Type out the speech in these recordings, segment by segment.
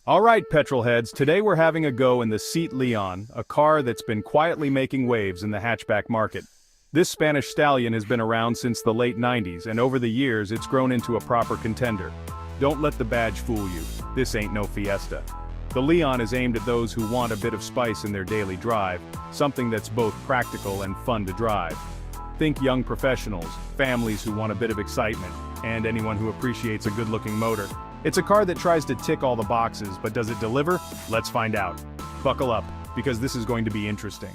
Alright petrol heads, today we're having a go in the Seat Leon, a car that's been quietly making waves in the hatchback market. This Spanish stallion has been around since the late 90s, and over the years it's grown into a proper contender. Don't let the badge fool you, this ain't no Fiesta. The Leon is aimed at those who want a bit of spice in their daily drive, something that's both practical and fun to drive. Think young professionals, families who want a bit of excitement, and anyone who appreciates a good-looking motor. It's a car that tries to tick all the boxes, but does it deliver? Let's find out. Buckle up, because this is going to be interesting.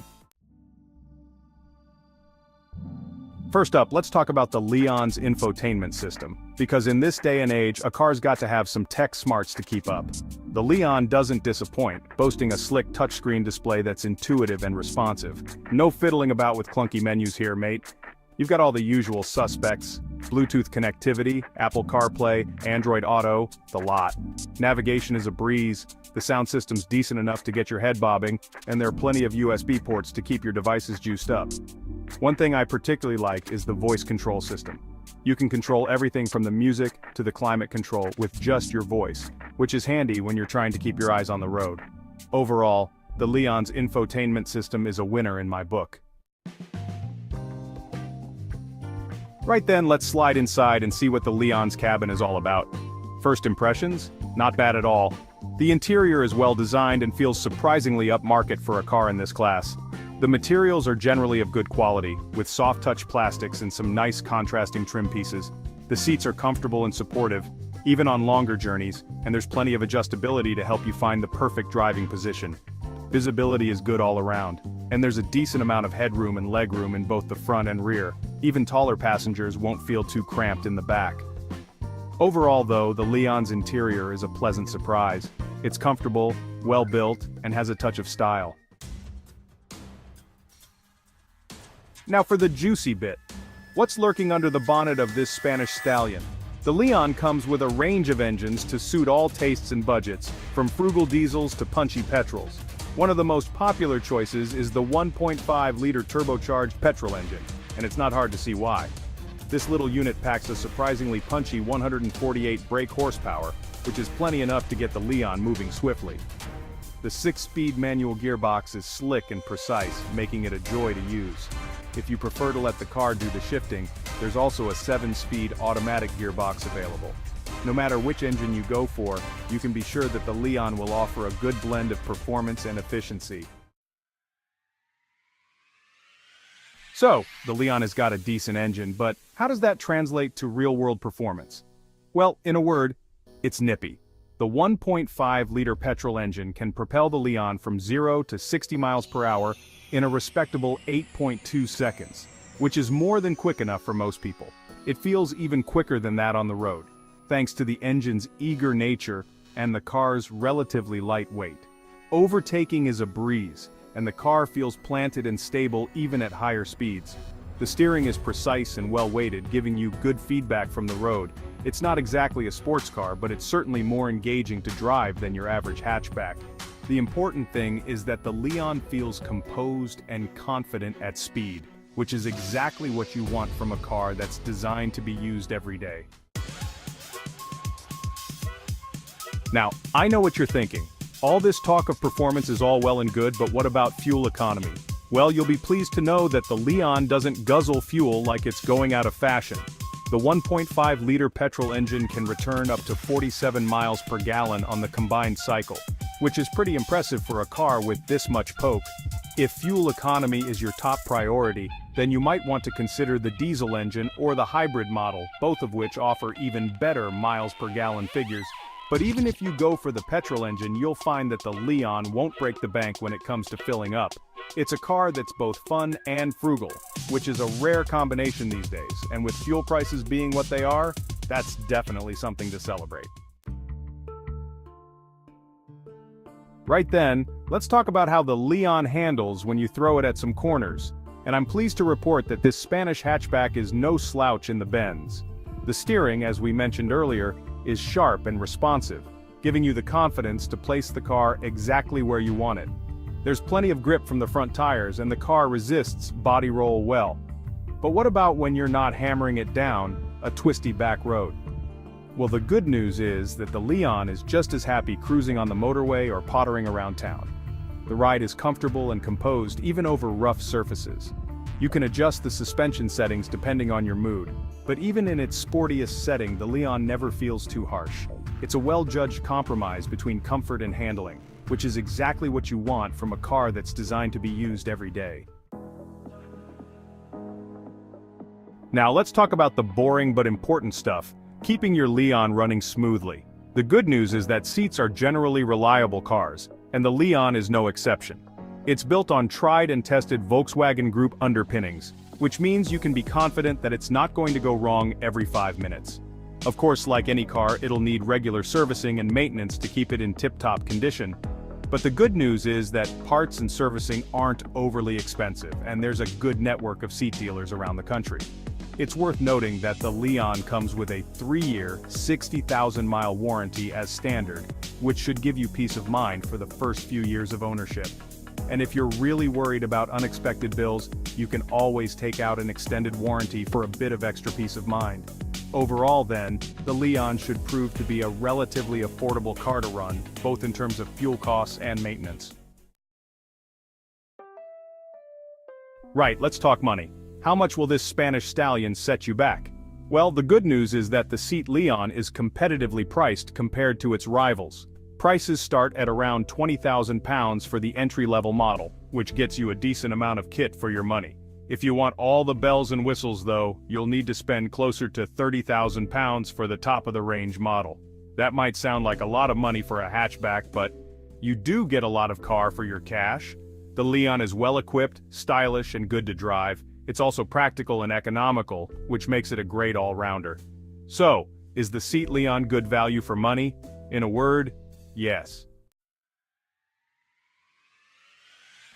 First up, let's talk about the Leon's infotainment system, because in this day and age, a car's got to have some tech smarts to keep up. The Leon doesn't disappoint, boasting a slick touchscreen display that's intuitive and responsive. No fiddling about with clunky menus here, mate. You've got all the usual suspects: Bluetooth connectivity, Apple CarPlay, Android Auto, the lot. Navigation is a breeze, the sound system's decent enough to get your head bobbing, and there are plenty of USB ports to keep your devices juiced up. One thing I particularly like is the voice control system. You can control everything from the music to the climate control with just your voice, which is handy when you're trying to keep your eyes on the road. Overall, the Leon's infotainment system is a winner in my book. Right then, let's slide inside and see what the Leon's cabin is all about. First impressions? Not bad at all. The interior is well designed and feels surprisingly upmarket for a car in this class. The materials are generally of good quality, with soft-touch plastics and some nice contrasting trim pieces. The seats are comfortable and supportive, even on longer journeys, and there's plenty of adjustability to help you find the perfect driving position. Visibility is good all around, and there's a decent amount of headroom and legroom in both the front and rear. Even taller passengers won't feel too cramped in the back. Overall though, the Leon's interior is a pleasant surprise. It's comfortable, well-built, and has a touch of style. Now for the juicy bit. What's lurking under the bonnet of this Spanish stallion? The Leon comes with a range of engines to suit all tastes and budgets, from frugal diesels to punchy petrols. One of the most popular choices is the 1.5-liter turbocharged petrol engine, and it's not hard to see why. This little unit packs a surprisingly punchy 148 brake horsepower, which is plenty enough to get the Leon moving swiftly. The 6-speed manual gearbox is slick and precise, making it a joy to use. If you prefer to let the car do the shifting, there's also a 7-speed automatic gearbox available. No matter which engine you go for, you can be sure that the Leon will offer a good blend of performance and efficiency. So, the Leon has got a decent engine, but how does that translate to real-world performance? Well, in a word, it's nippy. The 1.5-liter petrol engine can propel the Leon from 0 to 60 miles per hour in a respectable 8.2 seconds, which is more than quick enough for most people. It feels even quicker than that on the road, thanks to the engine's eager nature and the car's relatively light weight. Overtaking is a breeze, and the car feels planted and stable even at higher speeds. The steering is precise and well-weighted, giving you good feedback from the road. It's not exactly a sports car, but it's certainly more engaging to drive than your average hatchback. The important thing is that the Leon feels composed and confident at speed, which is exactly what you want from a car that's designed to be used every day. Now, I know what you're thinking. All this talk of performance is all well and good, but what about fuel economy? Well, you'll be pleased to know that the Leon doesn't guzzle fuel like it's going out of fashion. The 1.5-liter petrol engine can return up to 47 miles per gallon on the combined cycle, which is pretty impressive for a car with this much poke. If fuel economy is your top priority, then you might want to consider the diesel engine or the hybrid model, both of which offer even better miles per gallon figures. But even if you go for the petrol engine, you'll find that the Leon won't break the bank when it comes to filling up. It's a car that's both fun and frugal, which is a rare combination these days, and with fuel prices being what they are, that's definitely something to celebrate. Right then, let's talk about how the Leon handles when you throw it at some corners. And I'm pleased to report that this Spanish hatchback is no slouch in the bends. The steering, as we mentioned earlier, is sharp and responsive, giving you the confidence to place the car exactly where you want it. There's plenty of grip from the front tires, and the car resists body roll well. But what about when you're not hammering it down a twisty back road? Well, the good news is that the Leon is just as happy cruising on the motorway or pottering around town. The ride is comfortable and composed even over rough surfaces. You can adjust the suspension settings depending on your mood, but even in its sportiest setting, the Leon never feels too harsh. It's a well-judged compromise between comfort and handling, which is exactly what you want from a car that's designed to be used every day. Now let's talk about the boring but important stuff, keeping your Leon running smoothly. The good news is that seats are generally reliable cars, and the Leon is no exception. It's built on tried and tested Volkswagen Group underpinnings, which means you can be confident that it's not going to go wrong every 5 minutes. Of course, like any car, it'll need regular servicing and maintenance to keep it in tip-top condition. But the good news is that parts and servicing aren't overly expensive, and there's a good network of seat dealers around the country. It's worth noting that the Leon comes with a 3-year, 60,000-mile warranty as standard, which should give you peace of mind for the first few years of ownership. And if you're really worried about unexpected bills, you can always take out an extended warranty for a bit of extra peace of mind. Overall then, the Leon should prove to be a relatively affordable car to run, both in terms of fuel costs and maintenance. Right, let's talk money. How much will this Spanish stallion set you back? Well, the good news is that the Seat Leon is competitively priced compared to its rivals. Prices start at around £20,000 for the entry-level model, which gets you a decent amount of kit for your money. If you want all the bells and whistles though, you'll need to spend closer to £30,000 for the top-of-the-range model. That might sound like a lot of money for a hatchback, but you do get a lot of car for your cash. The Leon is well-equipped, stylish, and good to drive. It's also practical and economical, which makes it a great all-rounder. So, is the Seat Leon good value for money? In a word, yes.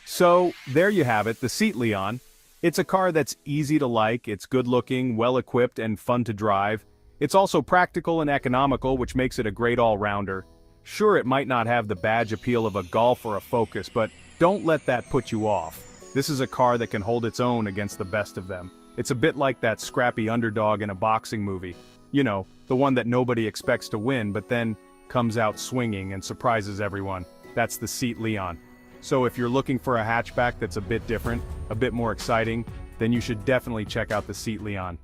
So, there you have it, the Seat Leon. It's a car that's easy to like, it's good-looking, well-equipped, and fun to drive. It's also practical and economical, which makes it a great all-rounder. Sure, it might not have the badge appeal of a Golf or a Focus, but don't let that put you off. This is a car that can hold its own against the best of them. It's a bit like that scrappy underdog in a boxing movie. You know, the one that nobody expects to win, but then comes out swinging and surprises everyone. That's the Seat Leon. So if you're looking for a hatchback that's a bit different, a bit more exciting, then you should definitely check out the Seat Leon.